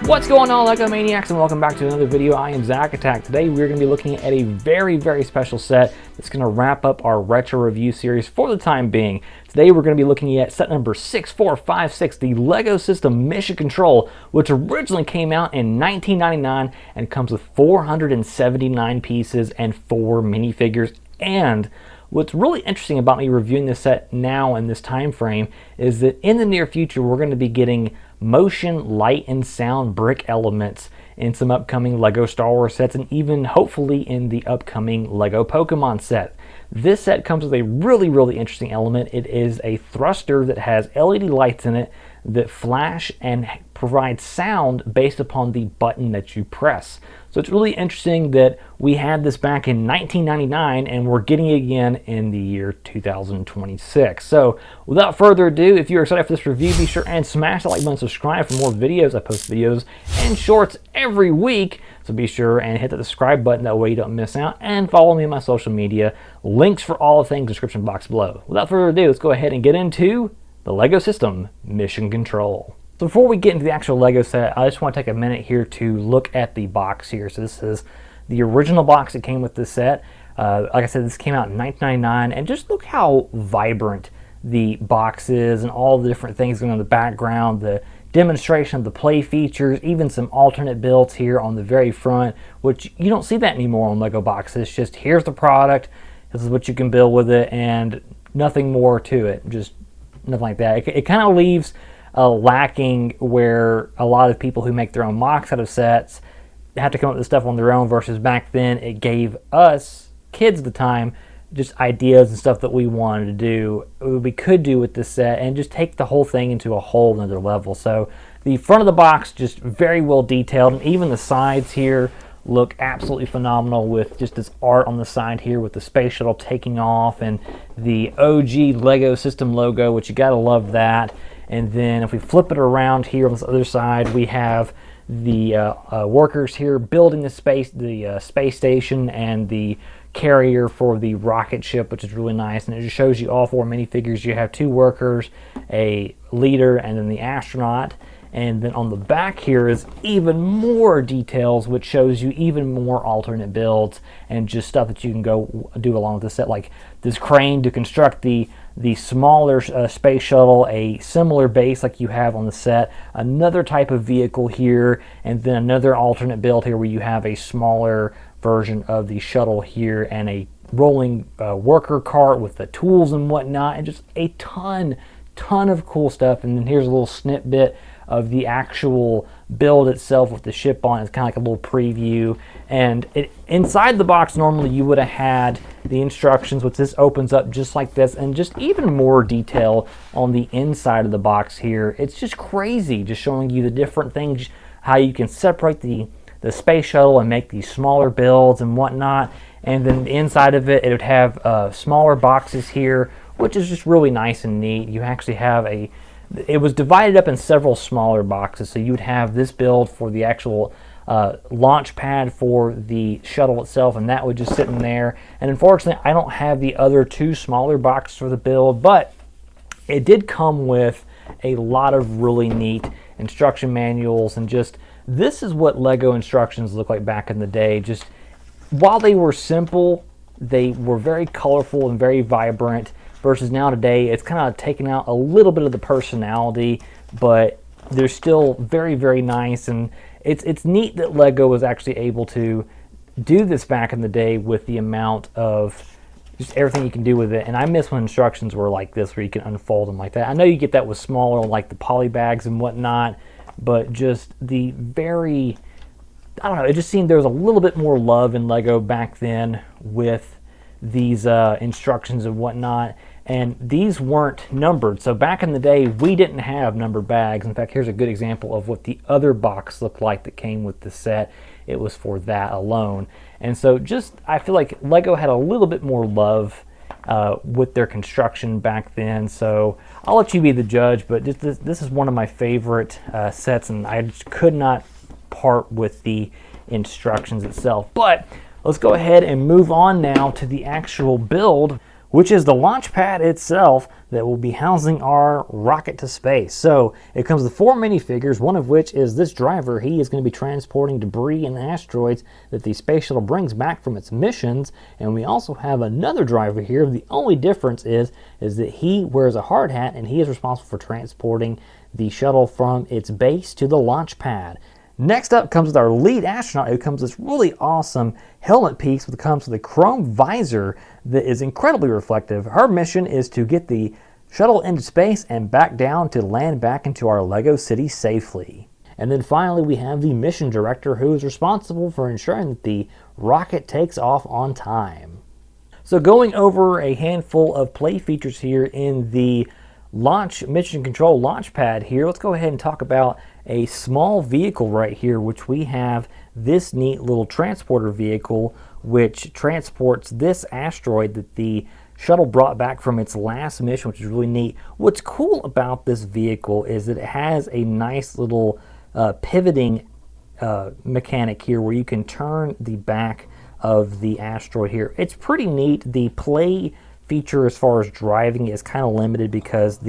What's going on, LEGO Maniacs, and welcome back to another video. I am ZacATK. Today we're going to be looking at a very special set that's going to wrap up our retro review series for the time being. Today we're going to be looking at set number 6456, the LEGO System Mission Control, which originally came out in 1999 and comes with 479 pieces and 4 minifigures. And what's really interesting about me reviewing this set now in this time frame is that in the near future we're going to be getting motion, light, and sound brick elements in some upcoming LEGO Star Wars sets, and even hopefully in the upcoming LEGO Pokemon set. This set comes with a really interesting element. It is a thruster that has LED lights in it that flash and provide sound based upon the button that you press. So it's really interesting that we had this back in 1999 and we're getting it again in the year 2026. So without further ado, if you're excited for this review, be sure and smash that like button, subscribe for more videos. I post videos and shorts every week, so be sure and hit the subscribe button, that way you don't miss out, and follow me on my social media. Links for all the things in the description box below. Without further ado, let's go ahead and get into the LEGO System Mission Control. So before we get into the actual LEGO set, I just want to take a minute here to look at the box here. So this is the original box that came with this set. Like I said, this came out in 1999, and just look how vibrant the box is and all the different things going on in the background, the demonstration of the play features, even some alternate builds here on the very front, which you don't see that anymore on LEGO boxes. It's just, here's the product, this is what you can build with it, and nothing more to it, just nothing like that. It kind of leaves lacking where a lot of people who make their own mocks out of sets have to come up with stuff on their own, versus back then it gave us kids at the time just ideas and stuff that we wanted to do, we could do with this set, and just take the whole thing into a whole another level. So the front of the box just very well detailed, and even the sides here look absolutely phenomenal with just this art on the side here with the space shuttle taking off and the OG LEGO System logo, which you gotta love that. And then if we flip it around here on this other side, we have the workers here building the space station and the carrier for the rocket ship, which is really nice. And it just shows you all 4 minifigures. You have 2 workers, a leader, and then the astronaut. And then on the back here is even more details, which shows you even more alternate builds and just stuff that you can go do along with the set, like this crane to construct the smaller space shuttle, a similar base like you have on the set, another type of vehicle here, and then another alternate build here where you have a smaller version of the shuttle here, and a rolling worker cart with the tools and whatnot, and just a ton of cool stuff. And then here's a little snippet of the actual build itself with the ship on. It's kind of like a little preview. And inside the box, normally you would have had the instructions, which this opens up just like this, and just even more detail on the inside of the box here. It's just crazy, just showing you the different things, how you can separate the space shuttle and make these smaller builds and whatnot. And then inside of it, it would have smaller boxes here, which is just really nice and neat. You actually have it was divided up in several smaller boxes, so you would have this build for the actual launch pad for the shuttle itself, and that would just sit in there. And unfortunately, I don't have the other 2 smaller boxes for the build, but it did come with a lot of really neat instruction manuals. And just, this is what LEGO instructions look like back in the day. Just, while they were simple, they were very colorful and very vibrant, versus now today it's kind of taken out a little bit of the personality, but they're still very nice. And it's neat that LEGO was actually able to do this back in the day with the amount of just everything you can do with it. And I miss when instructions were like this, where you can unfold them like that. I know you get that with smaller, like the poly bags and whatnot, but just the very, I don't know, it just seemed there was a little bit more love in LEGO back then with these instructions and whatnot. And these weren't numbered. So back in the day, we didn't have numbered bags. In fact, here's a good example of what the other box looked like that came with the set. It was for that alone. And so just, I feel like LEGO had a little bit more love with their construction back then. So I'll let you be the judge, but this is one of my favorite sets, and I just could not part with the instructions itself. But let's go ahead and move on now to the actual build, which is the launch pad itself that will be housing our rocket to space. So it comes with 4 minifigures, one of which is this driver. He is going to be transporting debris and asteroids that the space shuttle brings back from its missions. And we also have another driver here. The only difference is that he wears a hard hat and he is responsible for transporting the shuttle from its base to the launch pad. Next up comes with our lead astronaut, who comes with this really awesome helmet piece that comes with a chrome visor that is incredibly reflective. Her mission is to get the shuttle into space and back down to land back into our LEGO city safely. And then finally we have the mission director, who is responsible for ensuring that the rocket takes off on time. So going over a handful of play features here in the launch mission control launch pad here, let's go ahead and talk about a small vehicle right here, which we have this neat little transporter vehicle which transports this asteroid that the shuttle brought back from its last mission, which is really neat. What's cool about this vehicle is that it has a nice little pivoting mechanic here where you can turn the back of the asteroid here. It's pretty neat. The play feature as far as driving is kind of limited because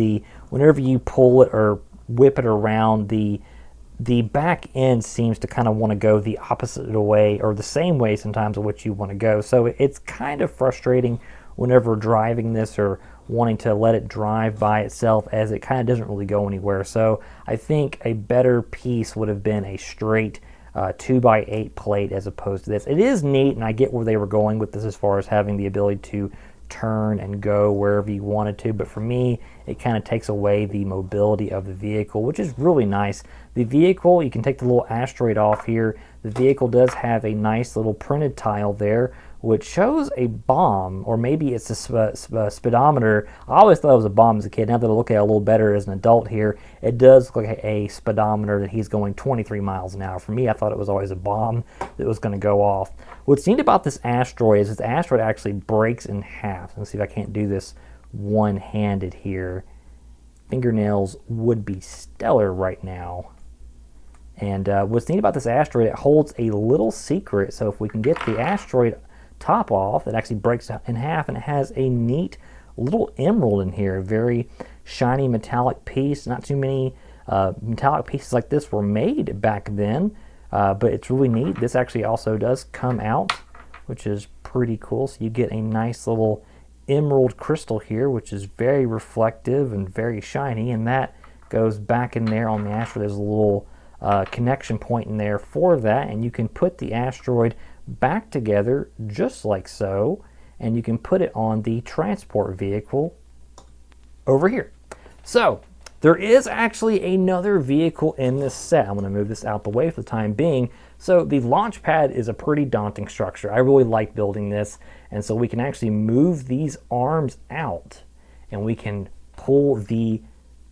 whenever you pull it or whip it around, the back end seems to kind of want to go the opposite way or the same way sometimes of which you want to go. So it's kind of frustrating whenever driving this or wanting to let it drive by itself, as it kind of doesn't really go anywhere. So I think a better piece would have been a straight 2x8 plate as opposed to this. It is neat, and I get where they were going with this as far as having the ability to turn and go wherever you wanted to, but for me it kind of takes away the mobility of the vehicle, which is really nice. The vehicle, you can take the little asteroid off here. The vehicle does have a nice little printed tile there which shows a bomb, or maybe it's a speedometer. I always thought it was a bomb as a kid. Now that I look at it a little better as an adult here, it does look like a speedometer that he's going 23 miles an hour. For me, I thought it was always a bomb that was going to go off. What's neat about this asteroid is the asteroid actually breaks in half. Let's see if I can't do this one-handed here. Fingernails would be stellar right now. And what's neat about this asteroid, it holds a little secret. So if we can get the asteroid top off, it actually breaks in half, and it has a neat little emerald in here, a very shiny metallic piece. Not too many metallic pieces like this were made back then, but it's really neat. This actually also does come out, which is pretty cool. So you get a nice little emerald crystal here, which is very reflective and very shiny, and that goes back in there on the asteroid. There's a little connection point in there for that, and you can put the asteroid back together just like so, and you can put it on the transport vehicle over here. So there is actually another vehicle in this set. I'm going to move this out the way for the time being. So the launch pad is a pretty daunting structure. I really like building this, and so we can actually move these arms out and we can pull the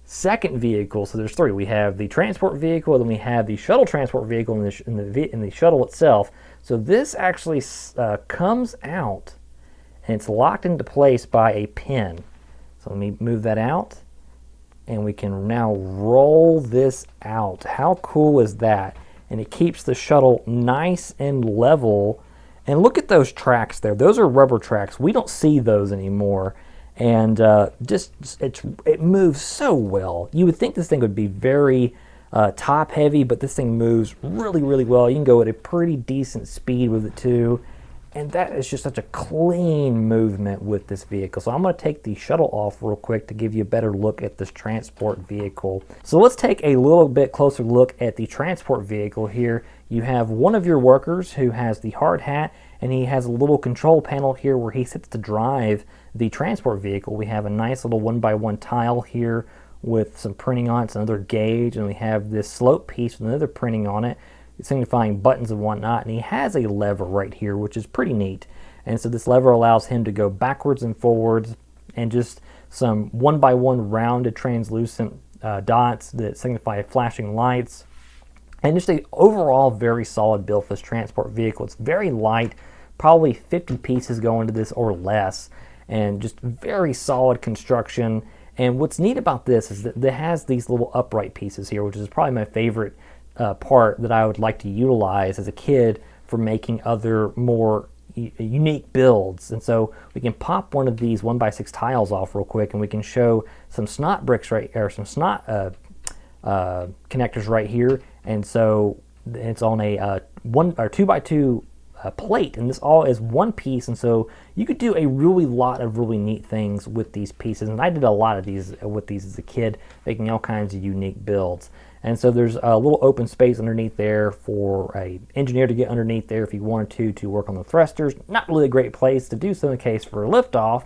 second vehicle. So there's 3. We have the transport vehicle, then we have the shuttle transport vehicle, in the shuttle itself. So this actually comes out, and it's locked into place by a pin. So let me move that out, and we can now roll this out. How cool is that? And it keeps the shuttle nice and level. And look at those tracks there. Those are rubber tracks. We don't see those anymore. And it moves so well. You would think this thing would be very top heavy, but this thing moves really, really well. You can go at a pretty decent speed with it too. And that is just such a clean movement with this vehicle. So I'm going to take the shuttle off real quick to give you a better look at this transport vehicle. So let's take a little bit closer look at the transport vehicle here. You have one of your workers who has the hard hat, and he has a little control panel here where he sits to drive the transport vehicle. We have a nice little 1x1 tile here with some printing on it. It's another gauge, and we have this slope piece with another printing on it, signifying buttons and whatnot. And he has a lever right here, which is pretty neat. And so this lever allows him to go backwards and forwards, and just some 1x1 rounded translucent dots that signify flashing lights. And just an overall very solid build for this transport vehicle. It's very light, probably 50 pieces go into this or less, and just very solid construction. And what's neat about this is that it has these little upright pieces here, which is probably my favorite part that I would like to utilize as a kid for making other more unique builds. And so we can pop one of these 1x6 tiles off real quick, and we can show some snot bricks right, or some snot connectors right here. And so it's on a 2x2 plate, and this all is one piece. And so you could do a lot of really neat things with these pieces. And I did a lot of these with these as a kid, making all kinds of unique builds. And so there's a little open space underneath there for a engineer to get underneath there if he wanted to work on the thrusters. Not really a great place to do so in the case for a liftoff.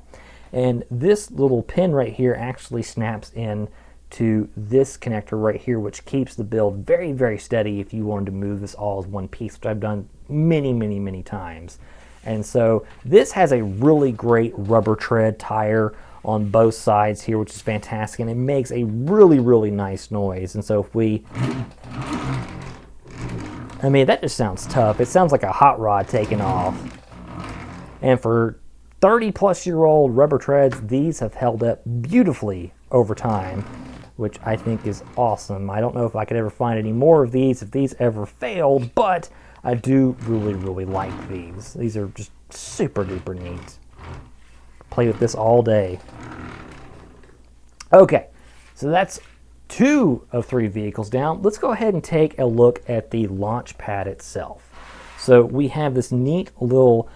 And this little pin right here actually snaps in to this connector right here, which keeps the build very, very steady if you wanted to move this all as one piece, which I've done many times. And so this has a really great rubber tread tire on both sides here, which is fantastic, and it makes a really nice noise. And so if we, I mean, that just sounds tough. It sounds like a hot rod taking off. And for 30-plus-year-old rubber treads, these have held up beautifully over time, which I think is awesome. I don't know if I could ever find any more of these if these ever failed, but I do really like these. These are just super duper neat. Play with this all day. Okay, so that's 2 of 3 vehicles down. Let's go ahead and take a look at the launch pad itself. So we have this neat little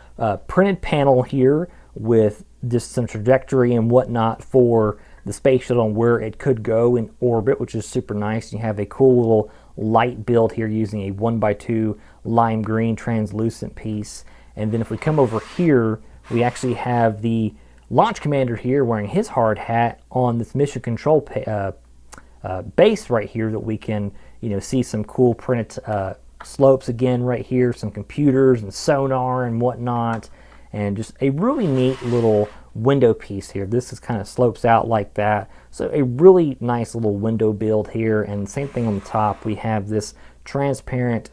printed panel here with just some trajectory and whatnot for the space shuttle and where it could go in orbit, which is super nice. You have a cool little light build here using a 1x2 lime green translucent piece. And then if we come over here, we actually have the launch commander here wearing his hard hat on this mission control base right here that we can, see some cool printed slopes again right here, some computers and sonar and whatnot, and just a really neat little window piece here. This is kind of slopes out like that, so a really nice little window build here. And same thing on the top, we have this transparent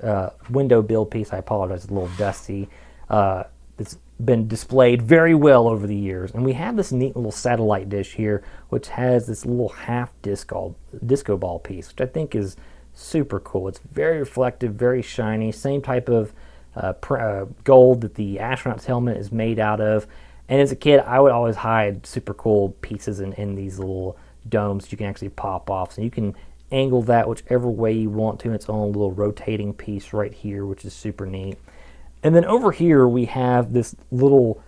window build piece. I apologize, it's a little dusty. It's been displayed very well over the years. And we have this neat little satellite dish here, which has this little half disco ball piece, which I think is super cool. It's very reflective, very shiny, same type of gold that the astronaut's helmet is made out of. And as a kid, I would always hide super cool pieces in these little domes you can actually pop off. So you can angle that whichever way you want to. Its own little rotating piece right here, which is super neat. And then over here we have this little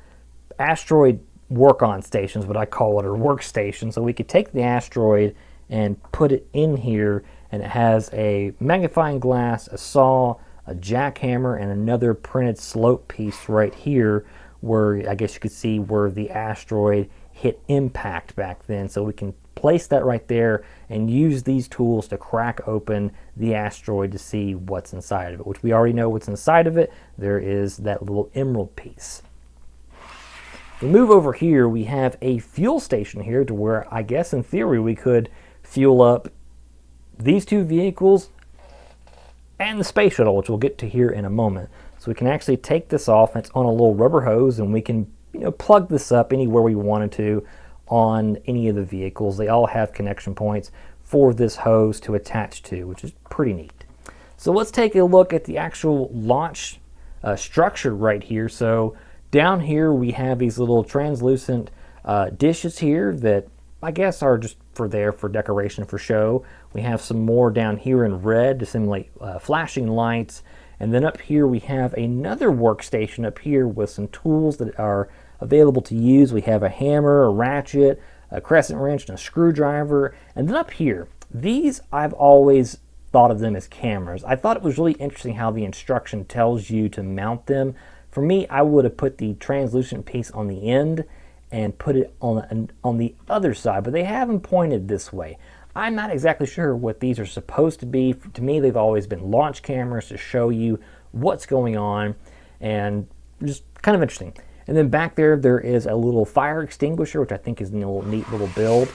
asteroid work-on station, is what I call it, or workstation. So we could take the asteroid and put it in here, and it has a magnifying glass, a saw, a jackhammer, and another printed slope piece right here, where I guess you could see where the asteroid hit impact back then. So we can place that right there and use these tools to crack open the asteroid to see what's inside of it, which we already know what's inside of it. There is that little emerald piece. If we move over here, we have a fuel station here to where I guess in theory we could fuel up these 2 vehicles and the space shuttle, which we'll get to here in a moment. So we can actually take this off, and it's on a little rubber hose, and we can plug this up anywhere we wanted to on any of the vehicles. They all have connection points for this hose to attach to, which is pretty neat. So let's take a look at the actual launch structure right here. So down here we have these little translucent dishes here that I guess are just for decoration, for show. We have some more down here in red to simulate flashing lights. And then up here we have another workstation up here with some tools that are available to use. We have a hammer, a ratchet, a crescent wrench, and a screwdriver. And then up here, these I've always thought of them as cameras. I thought it was really interesting how the instruction tells you to mount them. For me, I would have put the translucent piece on the end and put it on the other side, but they have them pointed this way. I'm not exactly sure what these are supposed to be. To me, they've always been launch cameras to show you what's going on, and just kind of interesting. And then back there, there is a little fire extinguisher, which I think is a neat little build.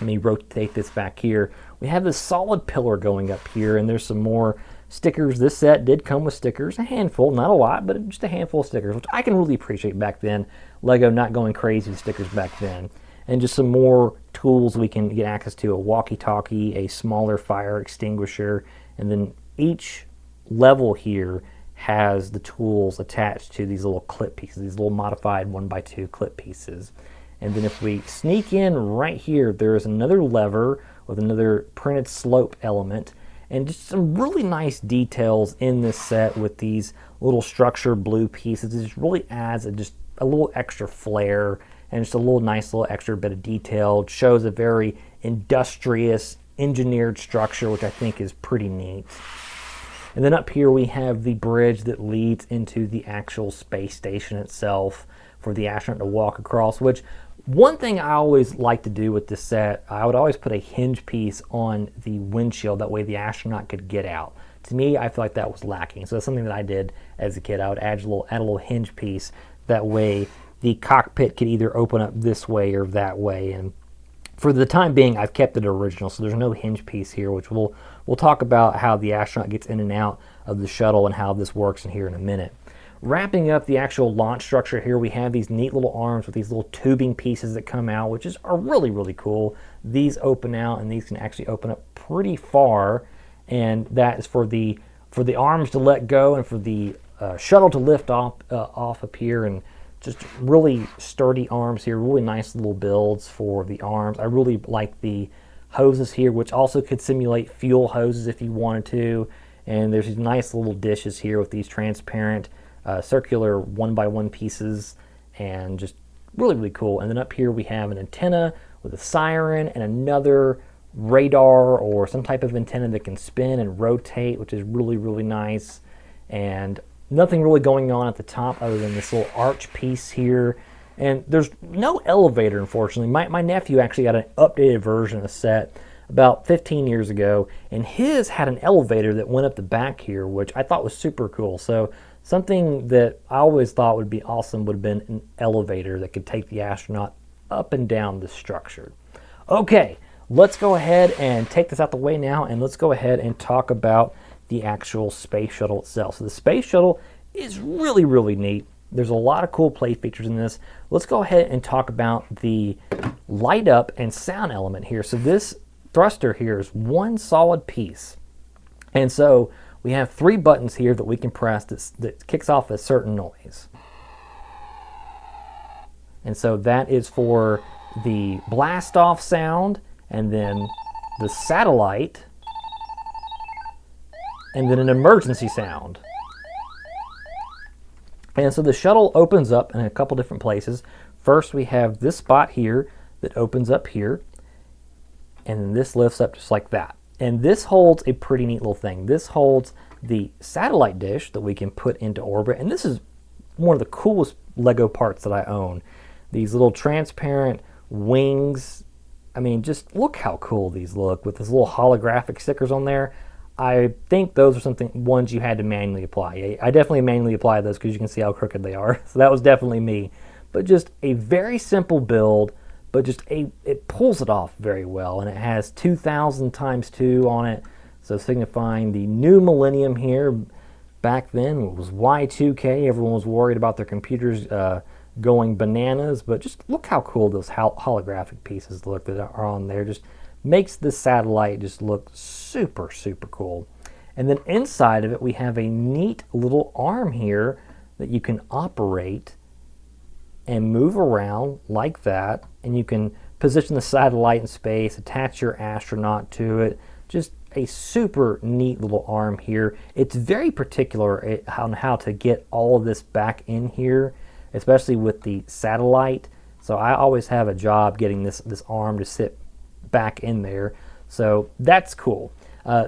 Let me rotate this back here. We have this solid pillar going up here, and there's some more stickers. This set did come with stickers, a handful, not a lot, but just a handful of stickers, which I can really appreciate back then. LEGO not going crazy with stickers back then. And just some more tools we can get access to, a walkie-talkie, a smaller fire extinguisher, and then each level here has the tools attached to these little clip pieces, these little modified 1x2 clip pieces. And then if we sneak in right here, there's another lever with another printed slope element, and just some really nice details in this set with these little structure blue pieces. It just really adds just a little extra flair and just a little nice little extra bit of detail. It shows a very industrious, engineered structure, which I think is pretty neat. And then up here we have the bridge that leads into the actual space station itself for the astronaut to walk across, which one thing I always like to do with this set, I would always put a hinge piece on the windshield, that way the astronaut could get out. To me, I feel like that was lacking. So that's something that I did as a kid. I would add a little hinge piece, that way the cockpit could either open up this way or that way. And for the time being, I've kept it original, so there's no hinge piece here, which we'll talk about how the astronaut gets in and out of the shuttle and how this works in here in a minute. Wrapping up the actual launch structure here, we have these neat little arms with these little tubing pieces that come out, which are really, really cool. These open out, and these can actually open up pretty far, and that is for the arms to let go and for the shuttle to lift off up here. And just really sturdy arms here, really nice little builds for the arms. I really like the hoses here, which also could simulate fuel hoses if you wanted to. And there's these nice little dishes here with these transparent circular 1x1 pieces, and just really, really cool. And then up here we have an antenna with a siren and another radar or some type of antenna that can spin and rotate, which is really, really nice. And nothing really going on at the top other than this little arch piece here. And there's no elevator, unfortunately. My nephew actually got an updated version of the set about 15 years ago, and his had an elevator that went up the back here, which I thought was super cool. So something that I always thought would be awesome would have been an elevator that could take the astronaut up and down the structure. Okay, let's go ahead and take this out the way now, and let's go ahead and talk about the actual space shuttle itself. So the space shuttle is really, really neat. There's a lot of cool play features in this. Let's go ahead and talk about the light up and sound element here. So this thruster here is one solid piece. And so we have 3 buttons here that we can press that kicks off a certain noise. And so that is for the blast off sound, and then the satellite, and then an emergency sound. And so the shuttle opens up in a couple different places. First we have this spot here that opens up here, and then this lifts up just like that. And this holds a pretty neat little thing. This holds the satellite dish that we can put into orbit, and this is one of the coolest LEGO parts that I own. These little transparent wings. I mean, just look how cool these look with this little holographic stickers on there. I think those are ones you had to manually apply. I definitely manually apply those because you can see how crooked they are. So that was definitely me. But just a very simple build, but just it pulls it off very well. And it has 2000 times 2 on it, so signifying the new millennium here. Back then it was Y2K. Everyone was worried about their computers going bananas, but just look how cool those holographic pieces look that are on there. Just makes the satellite just look super, super cool. And then inside of it we have a neat little arm here that you can operate and move around like that, and you can position the satellite in space, attach your astronaut to it. Just a super neat little arm here. It's very particular on how to get all of this back in here, especially with the satellite. So I always have a job getting this arm to sit back in there. So that's cool.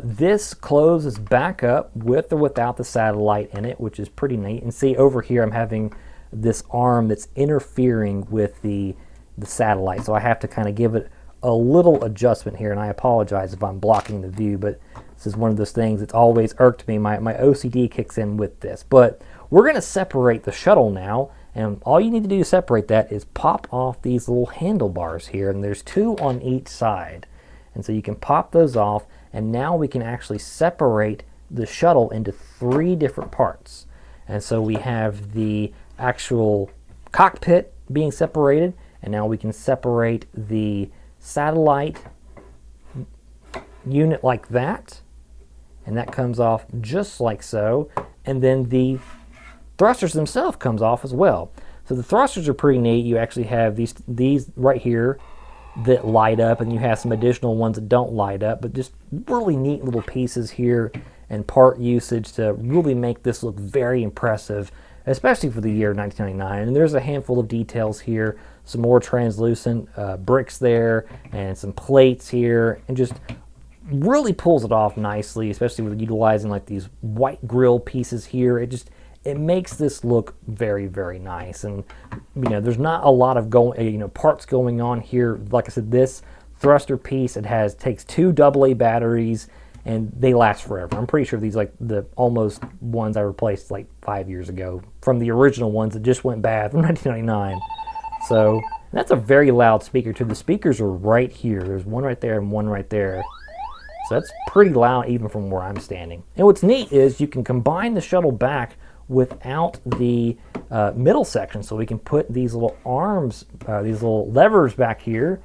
This closes back up with or without the satellite in it, which is pretty neat. And see over here I'm having this arm that's interfering with the satellite, so I have to kind of give it a little adjustment here, and I apologize if I'm blocking the view, but this is one of those things that's always irked me. My OCD kicks in with this. But we're going to separate the shuttle now, and all you need to do to separate that is pop off these little handlebars here, and there's 2 on each side. And so you can pop those off, and now we can actually separate the shuttle into 3 different parts. And so we have the actual cockpit being separated, and now we can separate the satellite unit like that, and that comes off just like so. and then the thrusters themselves comes off as well. So the thrusters are pretty neat. You actually have these right here that light up, and you have some additional ones that don't light up, but just really neat little pieces here and part usage to really make this look very impressive, especially for the year 1999. And there's a handful of details here, some more translucent bricks there, and some plates here, and just really pulls it off nicely, especially with utilizing like these white grill pieces here. It makes this look very, very nice. And there's not a lot of parts going on here. Like I said, this thruster piece, takes 2 AA batteries, and they last forever. I'm pretty sure these like the almost ones I replaced like 5 years ago from the original ones that just went bad from 1999. So that's a very loud speaker too. The speakers are right here. There's one right there and one right there. So that's pretty loud even from where I'm standing. And what's neat is you can combine the shuttle back without the middle section. So we can put these little arms, these little levers back here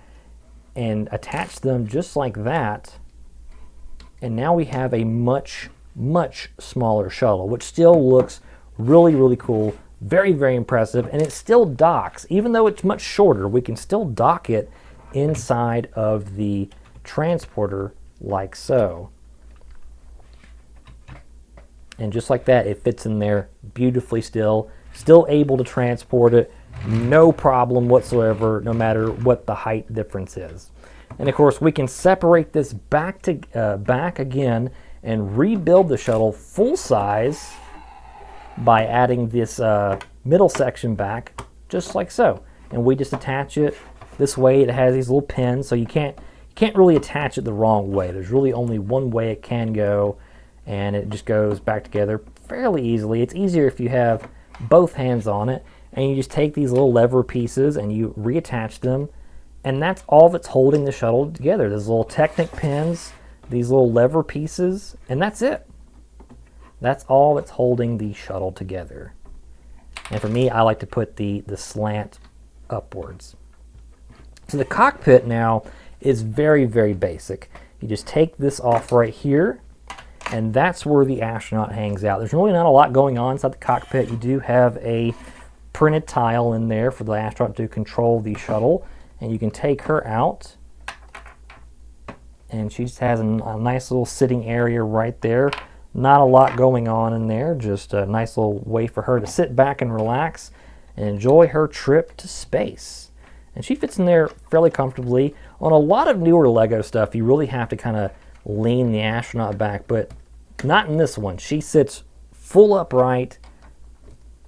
and attach them just like that. And now we have a much, much smaller shuttle, which still looks really, really cool. Very, very impressive. And it still docks. Even though it's much shorter, we can still dock it inside of the transporter like so. And just like that, it fits in there beautifully still able to transport it, no problem whatsoever, no matter what the height difference is. And of course, we can separate this back again and rebuild the shuttle full size by adding this middle section back, just like so. And we just attach it this way. It has these little pins, so you can't really attach it the wrong way. There's really only one way it can go, and it just goes back together fairly easily. It's easier if you have both hands on it, and you just take these little lever pieces and you reattach them, and that's all that's holding the shuttle together. There's little Technic pins, these little lever pieces, and that's it. That's all that's holding the shuttle together. And for me, I like to put the slant upwards. So the cockpit now is very, very basic. You just take this off right here, and that's where the astronaut hangs out. There's really not a lot going on inside the cockpit. You do have a printed tile in there for the astronaut to control the shuttle, and you can take her out, and she just has a nice little sitting area right there. Not a lot going on in there, just a nice little way for her to sit back and relax and enjoy her trip to space. And she fits in there fairly comfortably. On a lot of newer LEGO stuff, you really have to kind of lean the astronaut back, but not in this one. She sits full upright,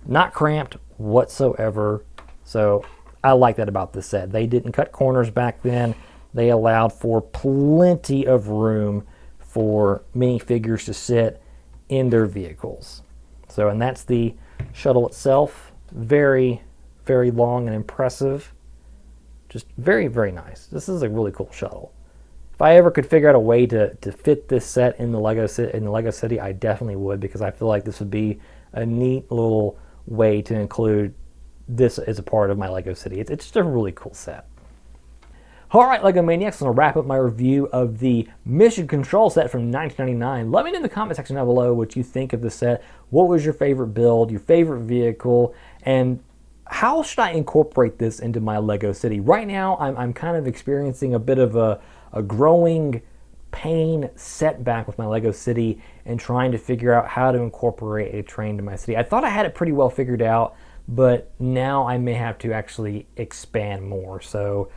not cramped whatsoever. So I like that about this set. They didn't cut corners back then. They allowed for plenty of room for minifigures to sit in their vehicles. So, and that's the shuttle itself. Very, very long and impressive. Just very, very nice. This is a really cool shuttle. If I ever could figure out a way to fit this set in the Lego City, I definitely would, because I feel like this would be a neat little way to include this as a part of my Lego City. It's just a really cool set. Alright, LEGO Maniacs, I'm going to wrap up my review of the Mission Control set from 1999. Let me know in the comment section down below what you think of the set. What was your favorite build, your favorite vehicle, and how should I incorporate this into my Lego City? Right now, I'm kind of experiencing a bit of a growing pain setback with my Lego City and trying to figure out how to incorporate a train to my city. I thought I had it pretty well figured out, but now I may have to actually expand more. So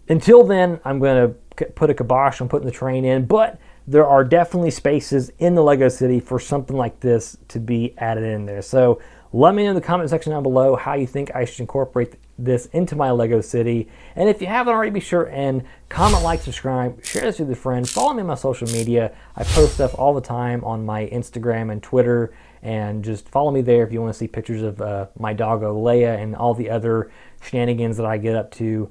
until then, I'm going to put a kibosh on putting the train in, but there are definitely spaces in the Lego City for something like this to be added in there. So let me know in the comment section down below how you think I should incorporate this into my Lego City. And if you haven't already, be sure and comment, like, subscribe, share this with a friend, follow me on my social media. I post stuff all the time on my Instagram and Twitter, and just follow me there if you want to see pictures of my doggo Leia and all the other shenanigans that I get up to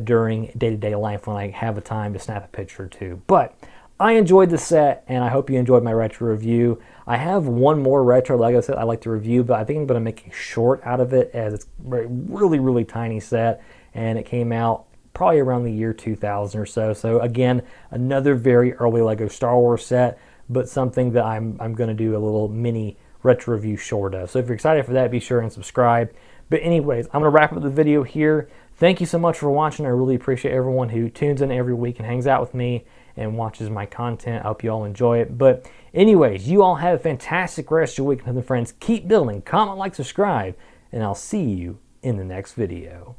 during day-to-day life when I have a time to snap a picture or two. But I enjoyed the set, and I hope you enjoyed my retro review. I have one more retro Lego set I'd like to review, but I think I'm going to make a short out of it, as it's a really, really tiny set, and it came out probably around the year 2000 or so. So again, another very early Lego Star Wars set. but something that I'm going to do a little mini retro review short of. So if you're excited for that, be sure and subscribe. But anyways, I'm going to wrap up the video here. Thank you so much for watching. I really appreciate everyone who tunes in every week and hangs out with me and watches my content. I hope you all enjoy it. But anyways, you all have a fantastic rest of your week. And friends, keep building, comment, like, subscribe, and I'll see you in the next video.